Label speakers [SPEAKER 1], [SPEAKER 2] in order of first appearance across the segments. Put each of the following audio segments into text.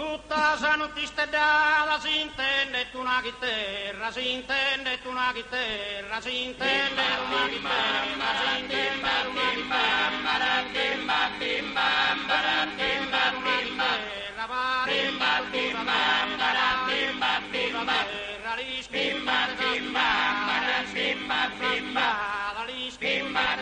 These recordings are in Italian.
[SPEAKER 1] Tutta sanotiste dalla si intende una chitarra, si intende una chitarra, si intende una chitarra, si intende una chitarra, timba timba timba una chitarra, timba timba timba timba timba timba timba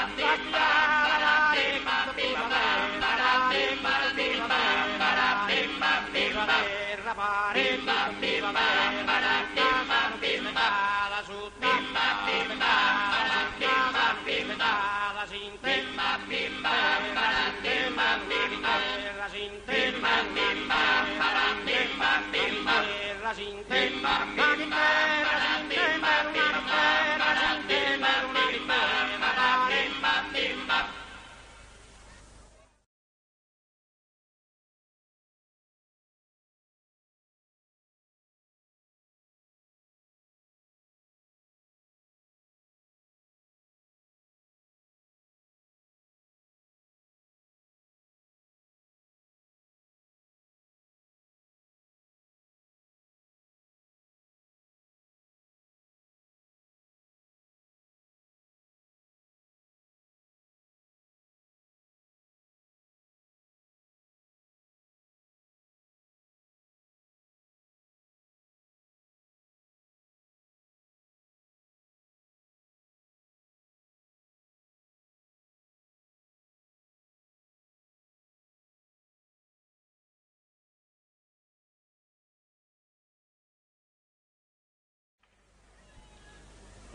[SPEAKER 1] timba la timba timba timba timba timba timba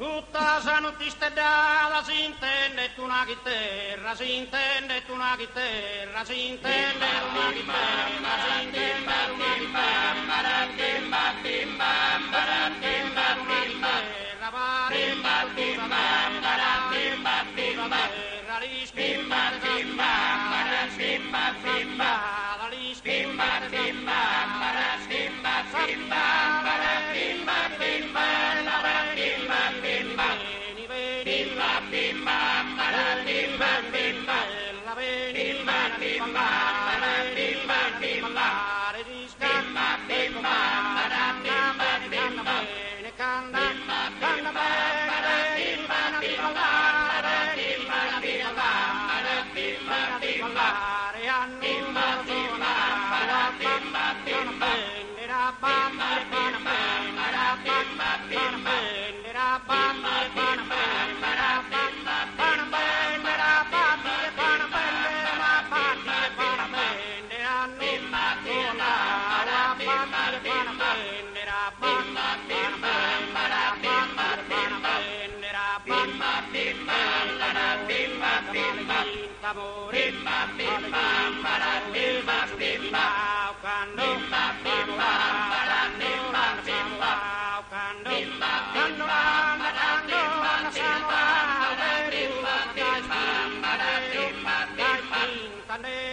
[SPEAKER 1] Tutta sanotiste dalla si intende una chitarra, si intende una chitarra, si intende una chitarra, si intende una chitarra, timba timba timba una chitarra, timba timba timba timba timba timba timba timba la timba timba timba timba timba timba Sunday.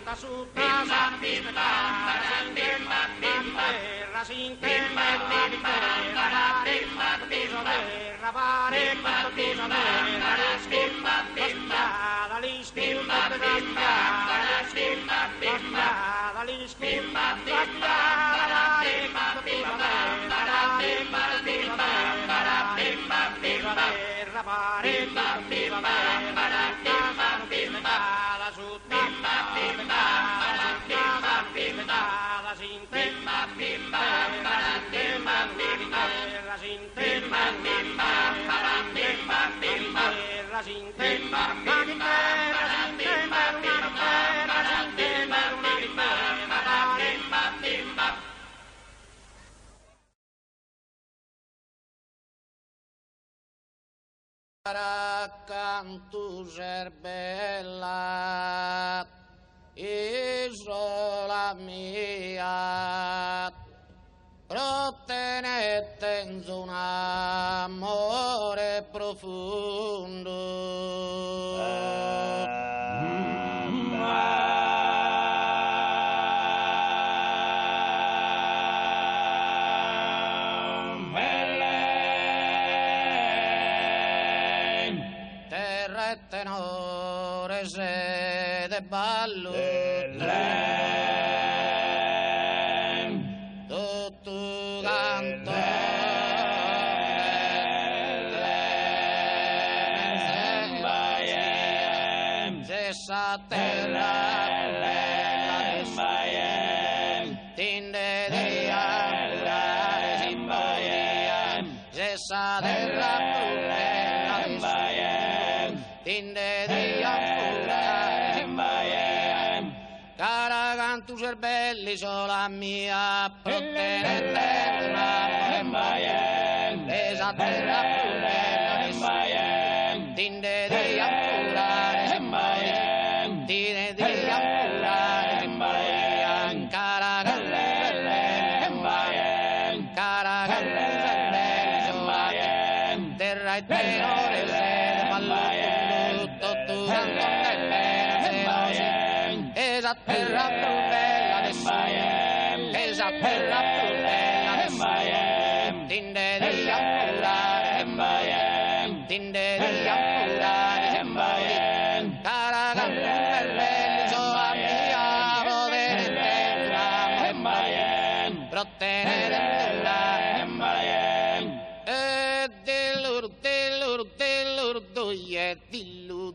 [SPEAKER 1] punta su casa, terra si intende, terra pare, Cantu serbella, isola mia, prottenete in un amore profondo. Tenore se de ballo tutto canto se sa terra tinde dia se sa terra tinde di ampura cara cantu serbelli sola mia prottenete esa terra tinde di ampura tinde di ampura cara cantu serbelli sola terra e tenore esa terra più bella del sole, esa terra più bella del sole, tinde di ampurare, tinde di ampurare, cara cantu serbelli sola mia, prottenere e dilluru doie, dillu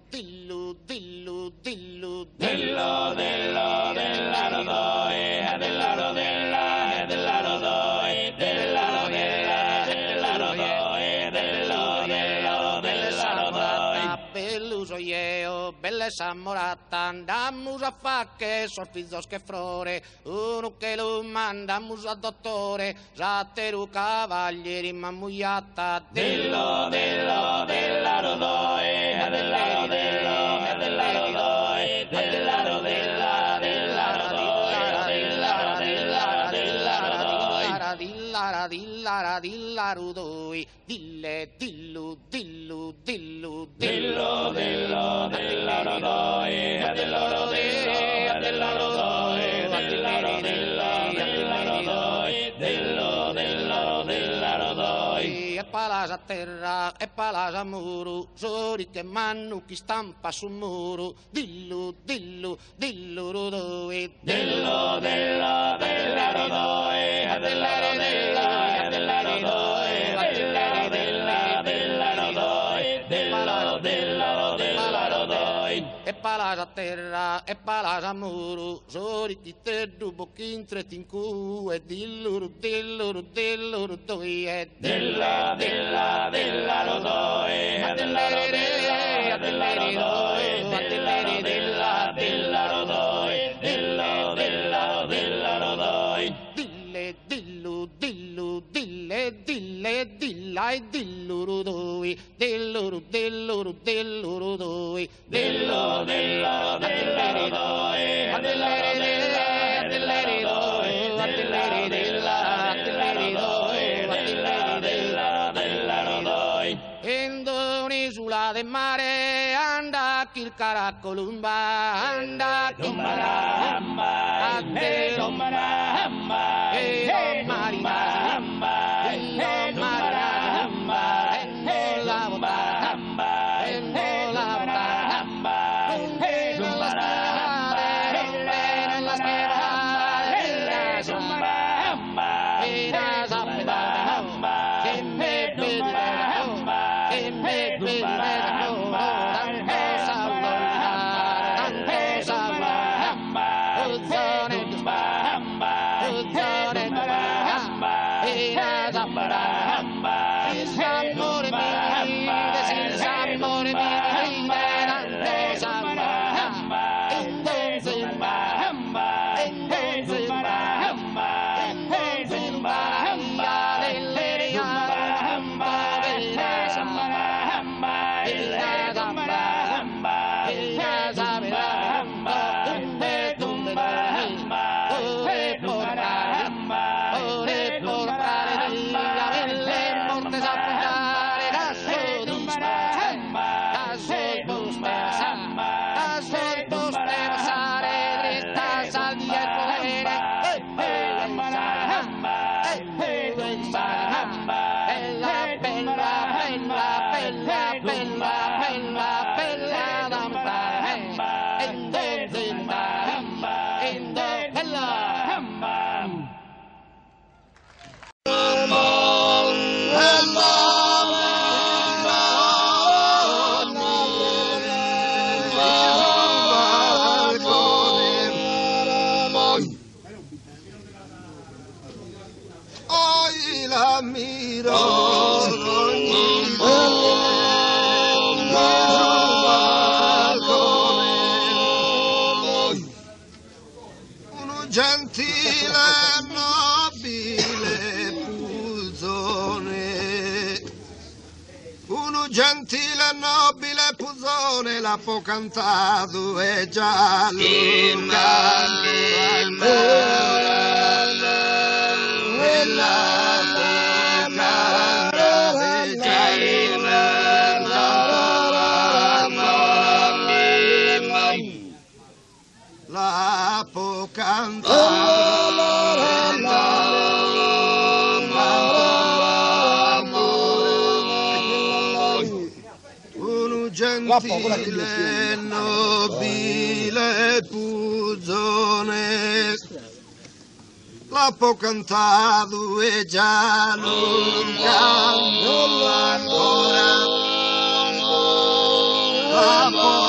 [SPEAKER 1] Belluso io, belle samorata, andammus a facche, sorfizos che frore, uno che lo mandammus a dottore, zatteru cavalieri mammugliata, dello, della rodoi, della rudoi, dille, dillu, e palasa terra e palasa muro, sori che mannu chi stampa sul muro, dillu rudoi, della e palasa terra e palasa muro, sori ti teddu bocchin tretin cu e dilluru doi e della rodoi dillai dilluru doi in un'isola del mare anda il caracolumba, anda tumbara, ande tumbara, e marina, e marina, e la bomba, e la bomba, e la strada, e la strada, e la zumba, e la zappa, che me vede, che me vede.
[SPEAKER 2] Gentile nobile Puzzone, uno gentile nobile Puzzone l'ha po' cantato e già la po' cantare. Uno gentile nobile Puzzone l'ha po' cantato e già non canto ancora. La po'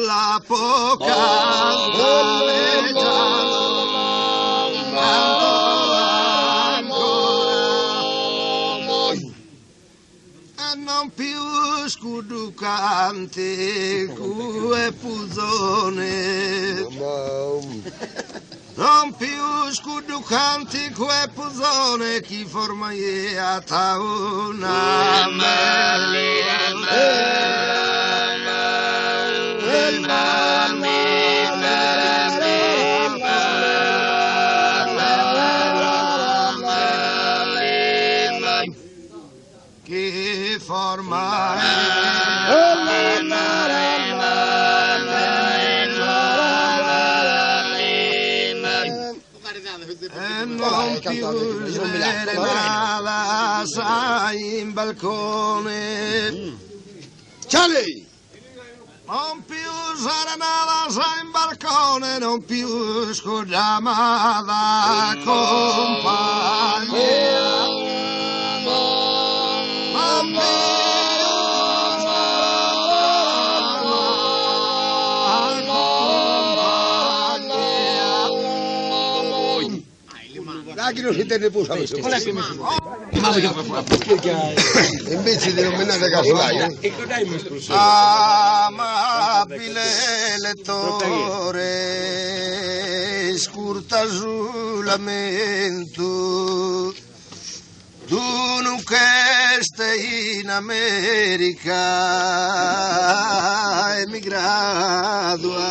[SPEAKER 2] la poca e non più scuducante cue Puzzone, non più scuducanti cue Puzzone chi forma a una che forma e non più serenata sai in balcone. Charlie! Non più serenata sei in balcone, non più scudamata compagnia.
[SPEAKER 3] Aquí no si tiene puso invece di nominare Casolai.
[SPEAKER 2] Amabile lettore, scurta sul lamento, tu non che stai in America, emigrato.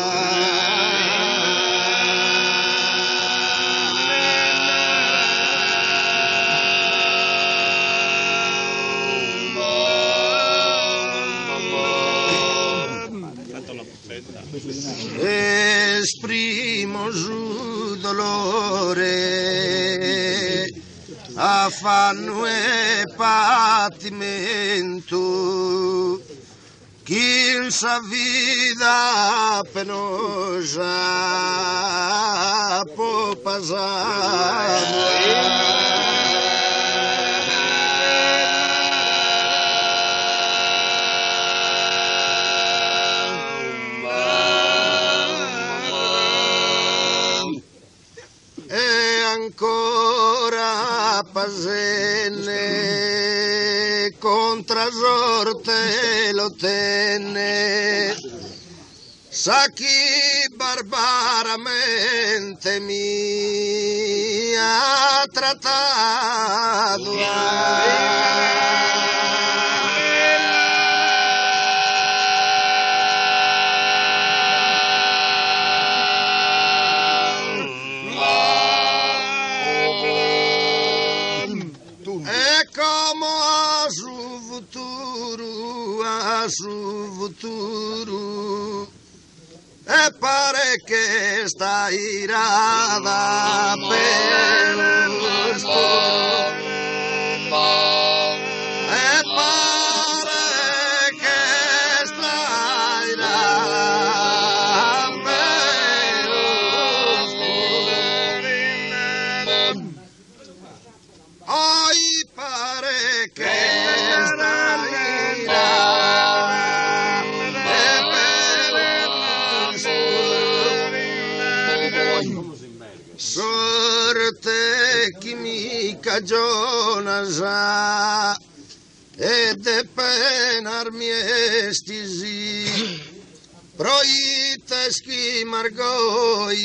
[SPEAKER 2] su dolore, affanno e patimento, chi sa vita penosa può passare. Ancora pasenne contra sorte lo tenne, sa chi barbaramente mi ha trattato. Su futuro e pare che sta irada per e pare che sta irada per oi pare che sta irada. Sorte chi mi cagiona sa e de penar mi estisi proite schi margoi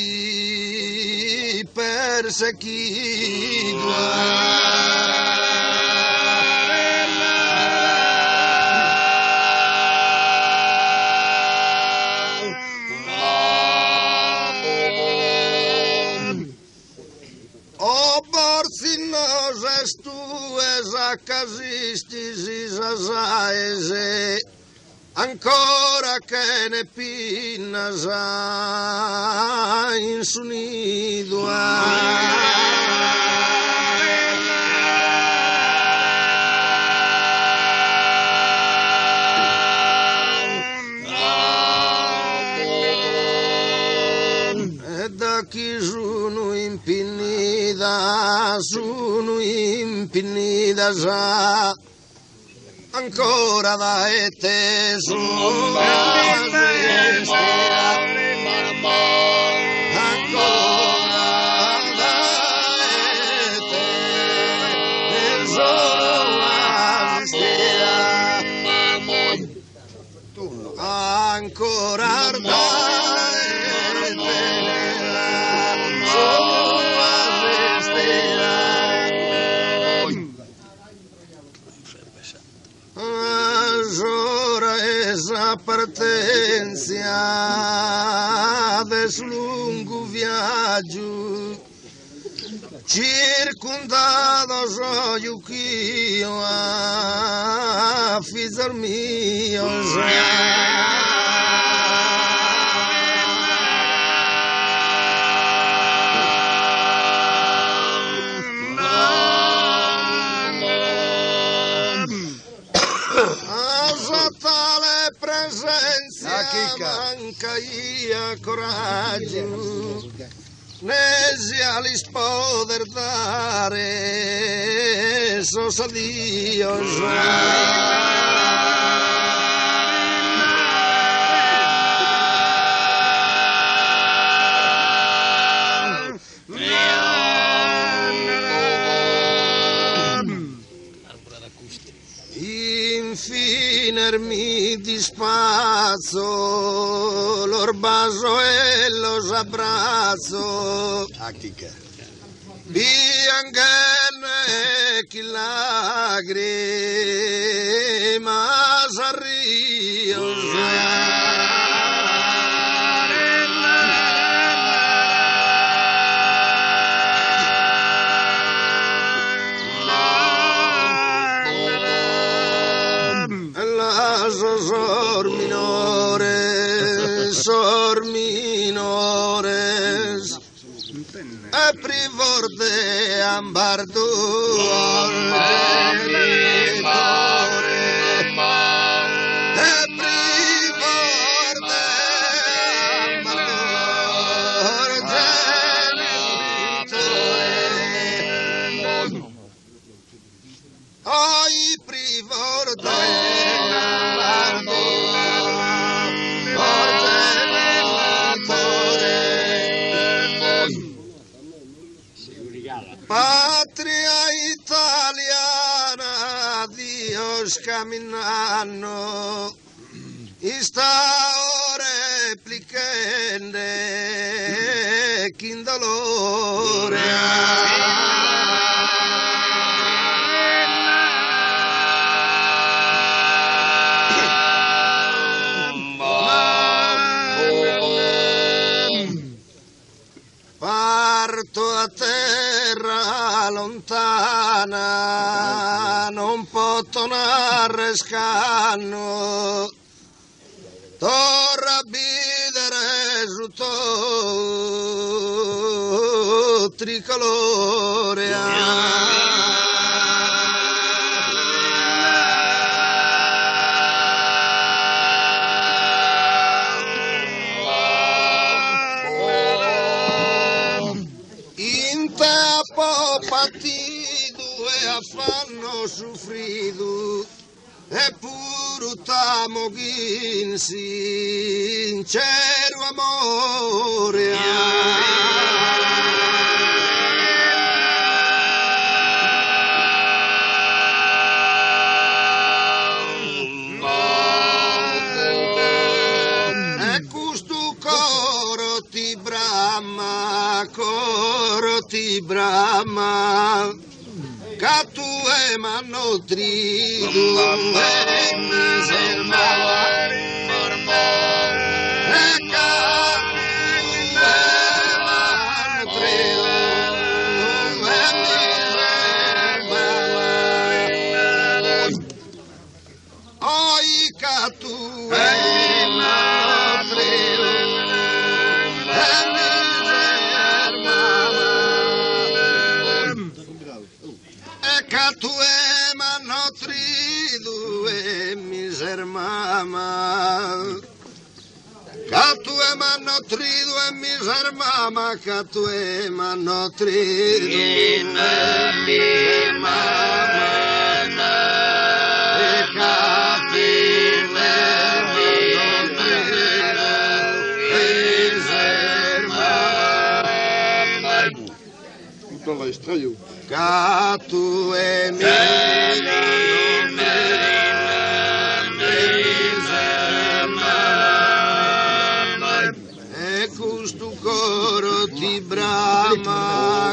[SPEAKER 2] perseguidua. Casistis asaese ancora che ne pinnasa in sunidua. Chi sono impinida sa ancora da te sono ancora da te sono ancora da partenza des lungo viaggio circondato soio ch'io a figlio mio manca ia coraggio ne sia li poter dare sos adios. Mi dispazzo, l'orbaso e los abbraccio, bianchene chi lagrima s'arrio. Sor minores privorde ambardo Patria italiana, Dios caminando, sta ore plicende, kin dolore. Parto a terra lontana, non posso tornare scanno, torna a bidere su to tricolore. Partido e affanno soffrido e pure tamo sincero amore. E questo coro ti brama, che tu e m'hanno trido e mi sermava, e che tu e m'hanno trido e mi sermava, oi che tu e m'hanno trido e mi che tu m'hanno trido e miser mama, che tu m'hanno trido e miser mama, che tu m'hanno trido e miser mama, e che tu m'hanno trido e miser mama.
[SPEAKER 3] Tutto la estraio.
[SPEAKER 2] Che tu e mi e questo coro ti brama,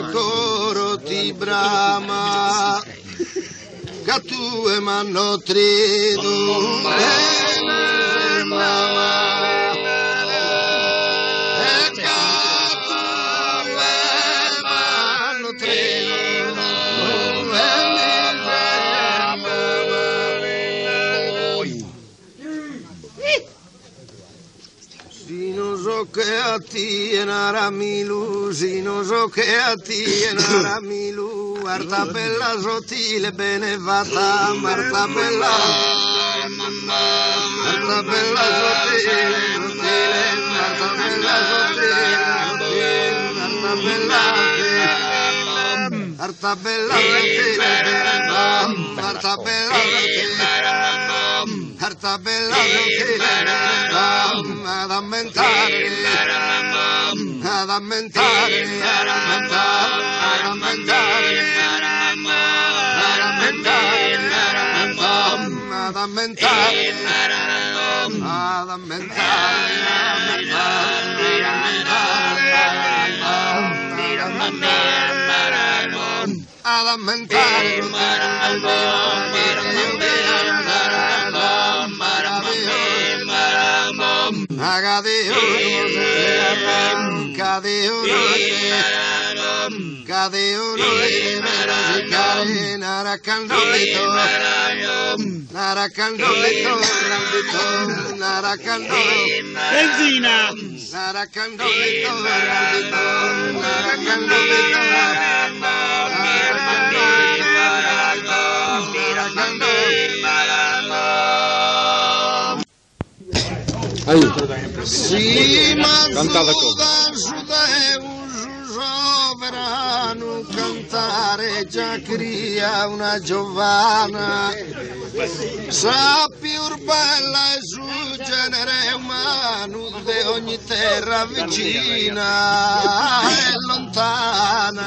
[SPEAKER 2] che tu e m'hanno trido e mamma. Che a ti e naramilu, si non so che a ti e naramilu, Marta bella sottile benevata, Marta bella sottile, Marta bella sottile, Marta bella sottile, Marta bella carta bella ad ammentare, ad ammentare, ad ammentare, ad ammentare, ad Cadeo no Naracandolito, naracandolito,
[SPEAKER 4] Benzina!
[SPEAKER 2] naracandolito, naracandolito, sì, ma
[SPEAKER 3] Cantata
[SPEAKER 2] verano cantare già cria una giovana, sa più bella e su genere umano di ogni terra vicina e lontana.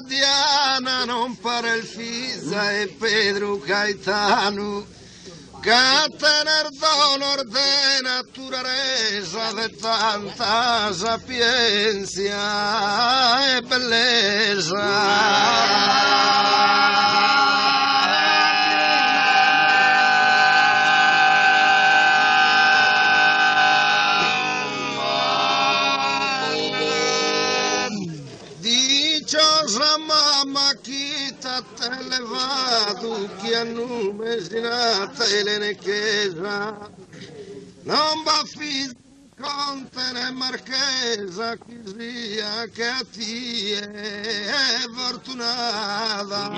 [SPEAKER 2] Diana non pare il Fisa e Pedro Caetano che tener d'onor de natura resa de tanta sapienza e bellezza. Mamma chita te levado che a nome sinata Elene Chiesa non va figlio conte né marchesa chi sia che a ti è fortunata.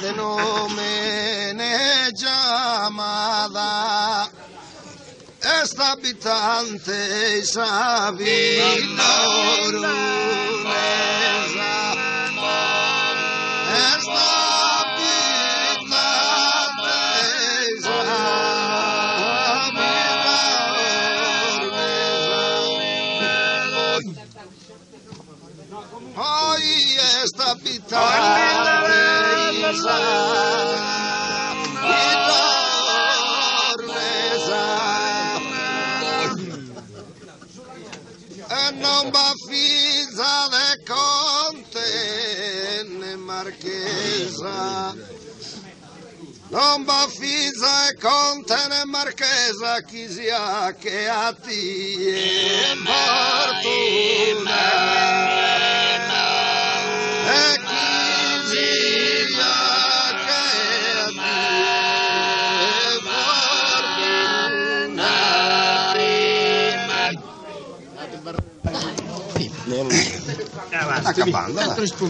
[SPEAKER 2] De nome ne llamada esta habitante esa villa orunesa, esta habitante esa villa orunesa, hoy esta habitante non va fisa de conte né marchesa, non va fisa e conte né marchesa chi sia che a ti è fortuna e chi sia che a ti è fortuna. Sta accappando,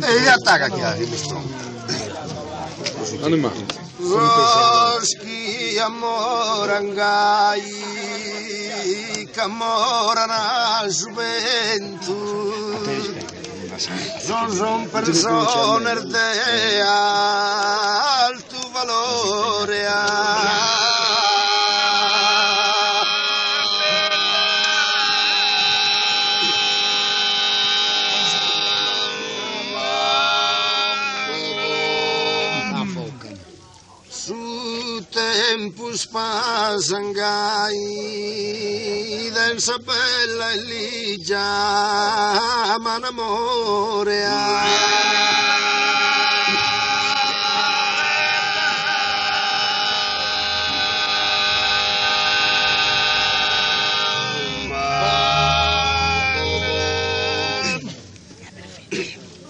[SPEAKER 2] e attacca chi ha il Roschi amorangai camora na gioventù son persone de alto valore tempus pasangai del sapella e ligia manamore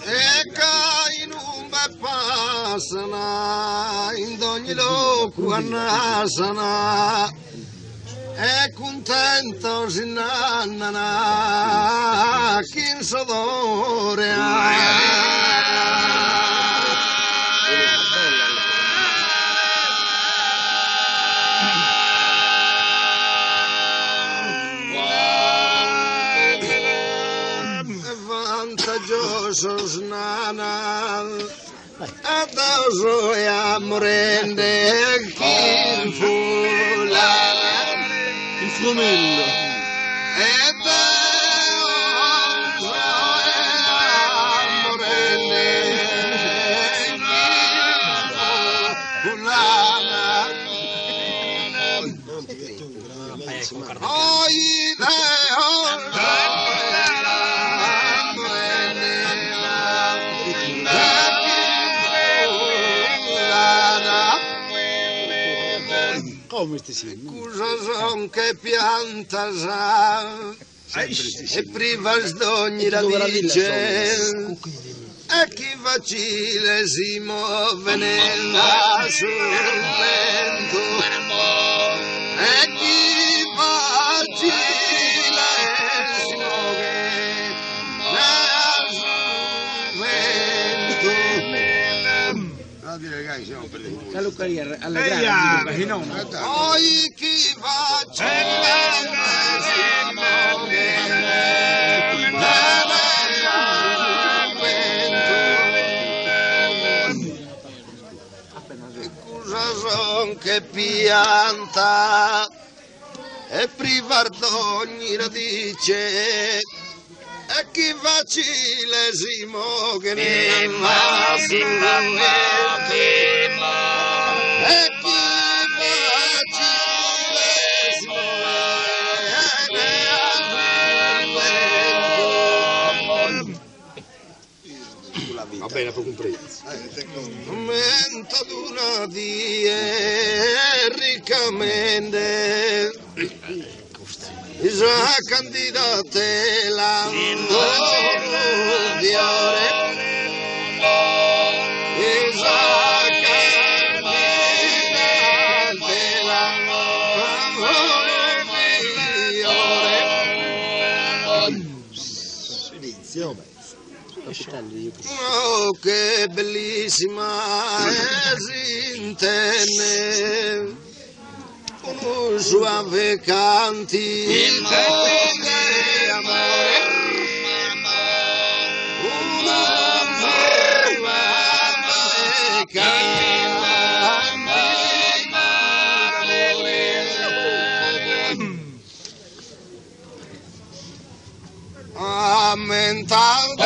[SPEAKER 2] e cai non me passana in ogni loco annasana e contento si nannana chi in sodore vantaggioso snana addosso e amorende il fulano
[SPEAKER 4] Il frumello.
[SPEAKER 2] e addosso e amorende il fulano
[SPEAKER 4] Come sti sì?
[SPEAKER 2] Cosa son che pianta sa e priva d'ogni radice e chi facile si muove nella sul vento e chi facile si muove nella sul vento.
[SPEAKER 4] Calucaria alla grande, no?
[SPEAKER 2] Poi chi facile si muove nella sul vento. E cosa son che pianta e priva d'ogni radice e chi facile si muove nella sul vento e chi facile si muove nella sul vento.
[SPEAKER 3] Va bene, può comprare.
[SPEAKER 2] Menta d'una die riccamente Isa candidate l'anno di ore Isa candidate l'anno di ore Oh, che bellissima esintenne un suave canti di amore una suave canti ammentando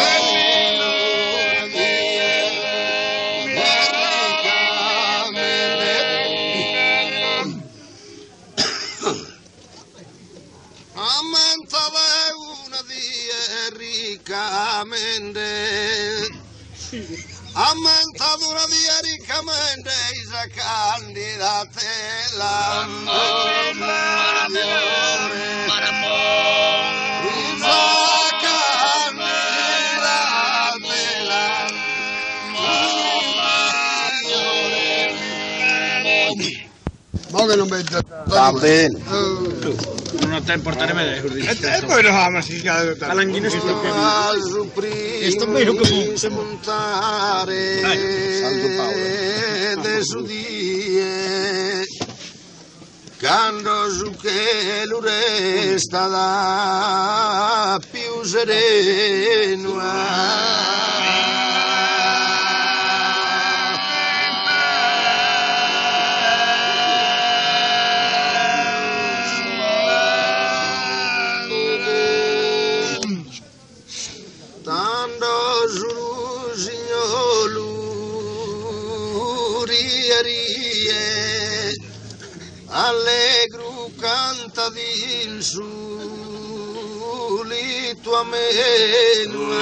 [SPEAKER 2] Ammantadura di riccamente isa candidate l'anno isa candidate l'anno.
[SPEAKER 3] Ma che non mette.
[SPEAKER 2] Va bene.
[SPEAKER 4] Non ho tempo a portare me.
[SPEAKER 3] E poi lo ama, si chiama.
[SPEAKER 4] La langhina si sta
[SPEAKER 2] E sto bene che spuntare de su die quando su che lo resta da più sereno allegro canta din su lito ameno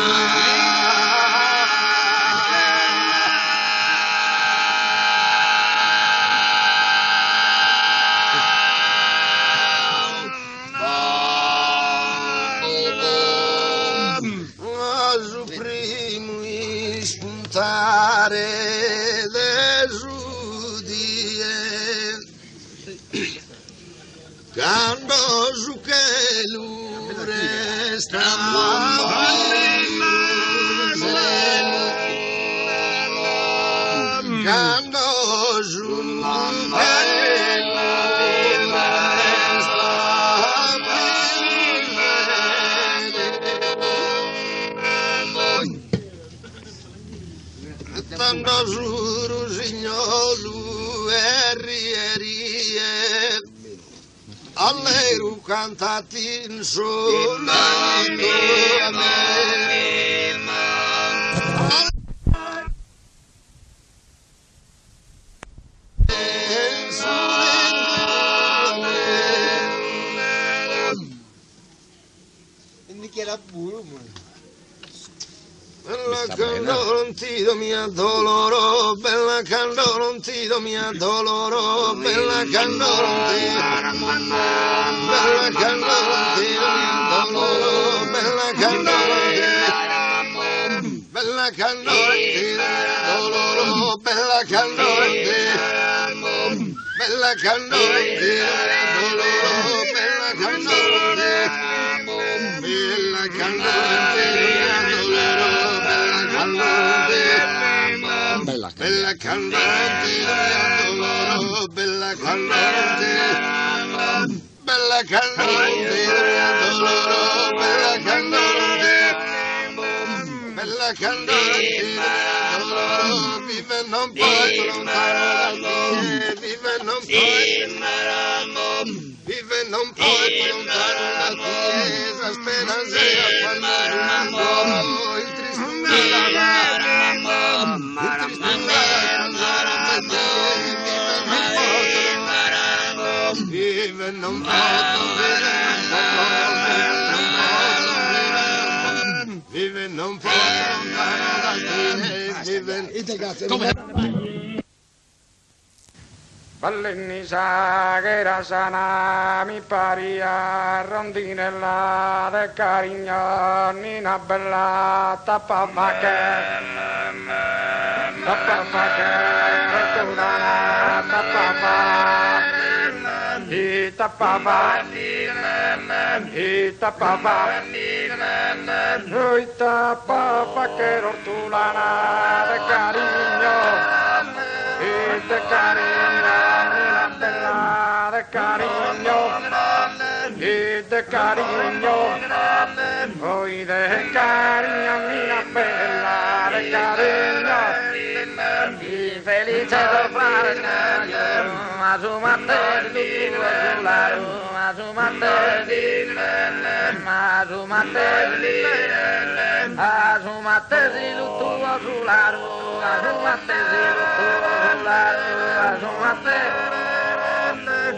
[SPEAKER 2] su primo spuntare quando su che lure sta quando su che lure sta quando su rusignolo e rierie allegro cantati in solando a me. Quindi che era puro, la candolontito mi addoloro, bella candolontito mi addoloro, bella candolontito, bella candolontito mi addoloro, bella candolontito, bella candolontito mi addoloro, bella candolontito, bella candolontito mi addoloro, bella candolontito, bella candolontito mi addoloro, bella candolontito, bella candolontito mi addoloro, bella candolontito, bella candolontito mi addoloro, bella candolontito, bella candolontito mi addoloro, vive non puoi lontano da te, vive non puoi, vive non puoi lontano da te, la speranza quando il vive non posso, vive non posso,
[SPEAKER 5] Ballenni sa che era sana, mi pari a rondinella de carignoni, una bella tappa facche, retturana, tappa che rotulana de carigno, de carigno, una bella de carigno, de carigno, hoy de carigno, una bella de carigno, y felice del fratello, a su materni, a su materni, a su materni, a su materni, tuo sularo, a su materni,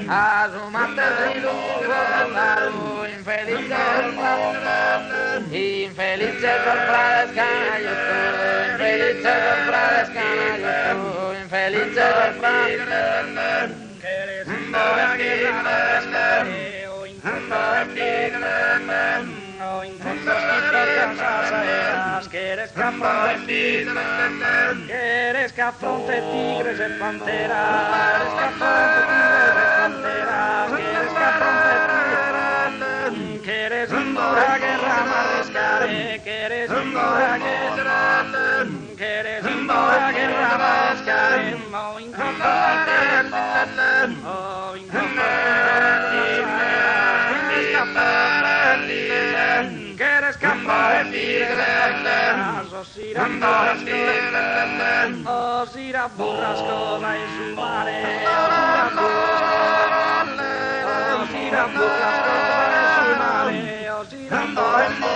[SPEAKER 5] a su materni, sularo, infelice del fratello canagliotto, infelice del fratello canagliotto, infelice del fratello, che eres un boya que o injusto o injustos casas, que eres cafronte tigres en panteras, eres cafronte tigres en panteras, que eres cafronte tigres, que eres un dura guerra marescare, que eres un dura guerra, que eres un dura guerra marescare, o injusto o injusto que eres capaz de tigres, os irá burrasco la su mare, os irá burrasco la su mare, os irá burrasco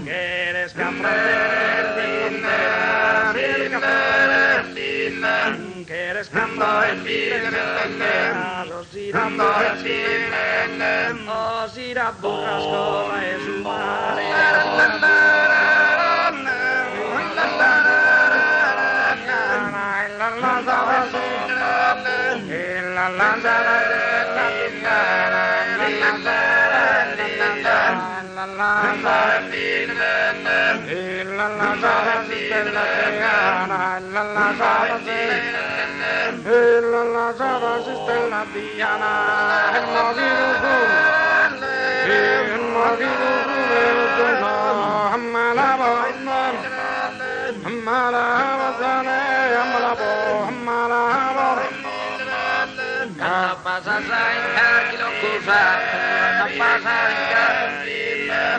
[SPEAKER 5] que eres capaz que eres capaz os irá burrasco la su mare, la lanza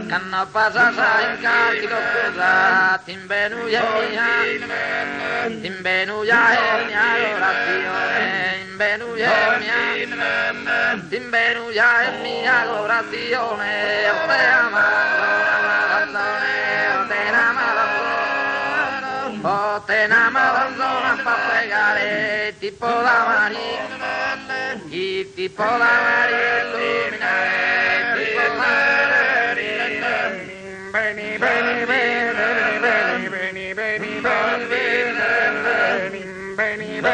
[SPEAKER 5] Kanna pasa sainka kilokuza timbenu ya adorazione timbenu ya mia adorazione te amare O te n'amazona fa pregare tipo la Maria, chi tipo la Maria illuminare, tipo la Maria. Beni, beni, beni, beni, beni, beni, beni, beni, beni, beni, beni,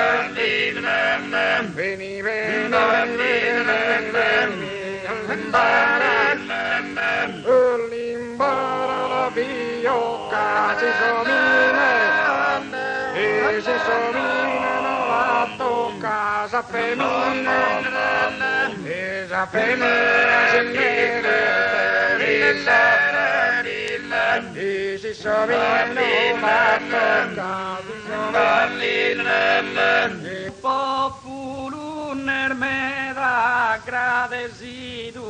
[SPEAKER 5] l'imbara la biocca si somine e si somine non la tocca sa femmina e sa femmina si neve e si somine non la tocca si somine e popolo nermeda agradecido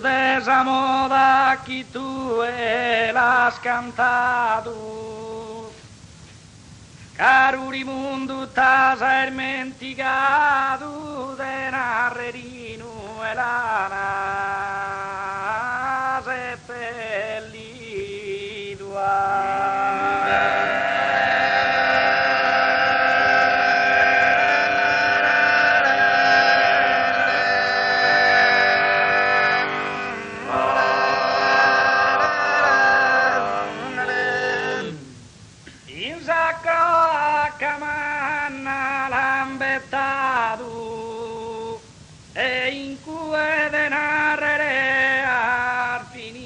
[SPEAKER 5] de esa moda que tú has cantado. Caro mundo t'has hermentigado de narrerino e lana camanna lambettado e in cui de narrere al finito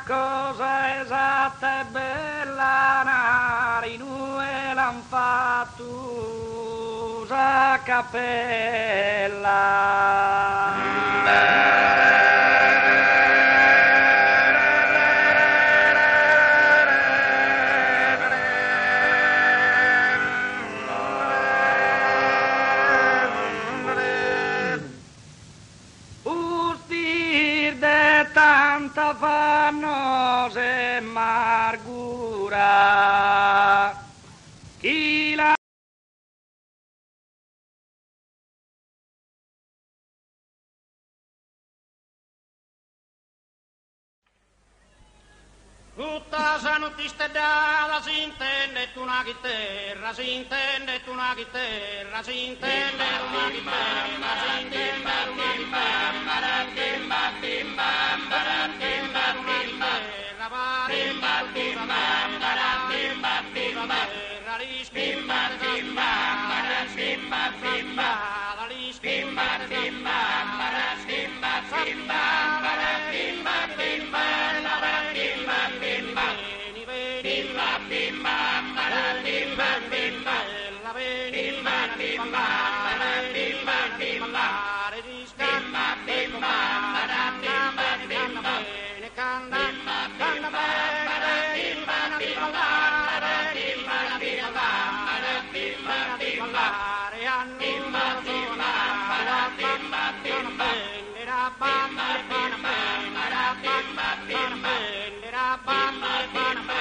[SPEAKER 5] cosa esatta e bella narinu e l'han fatto a cappella. Tanta fannosa e amargura chi la
[SPEAKER 1] tutta sa notista dalla si intende tu una chitarra, si intende tu una chitarra, si intende una chitarra, si intende una chitarra, bimba bimba bimba bimba bimba bimba bimba bimba bimba bimba bimba bimba bimba la lis bimba bimba bimba bimba bimba bimba la bimba bimba bimba bimba la bimba bimba la bimba bimba la bimba bimba la lis bimba bimba la bimba bimba ne canta canta bene bimba bimba la bimba bimba la bimba bimba re anno bimba bimba la bimba bimba era bimba bimba la bimba bimba era bimba bimba la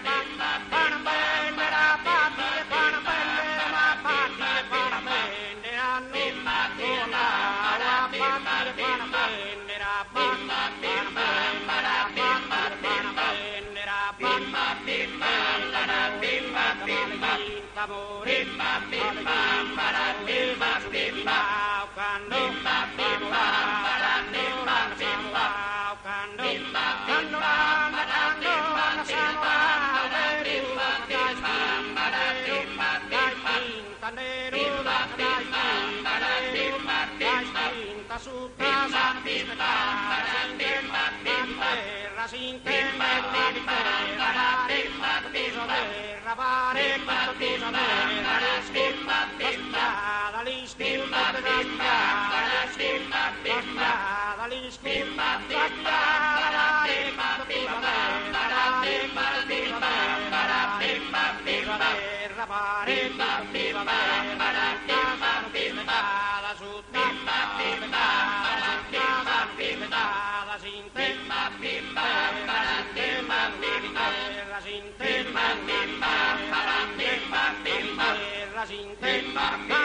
[SPEAKER 1] bimba bimba era bimba bimba ma bimba bimba era bimba bimba la bimba bimba era bimba bimba la bimba bimba era bimba bimba la bimba bimba bimba bimba la bimba bimba quando bimba bimba la bimba bimba quando bimba bimba la bimba bimba la bimba bimba la bimba bimba candelo bimba la bimba bimba tasuta bimba la bimba bimba rasinte bimba la bimba bimba rabare bimba la bimba bimba la lis bimba bimba la bimba bimba la lis bimba bimba la bimba bimba la bimba bimba la bimba bimba rabare bimba la bimba bimba la sutta bimba la
[SPEAKER 5] che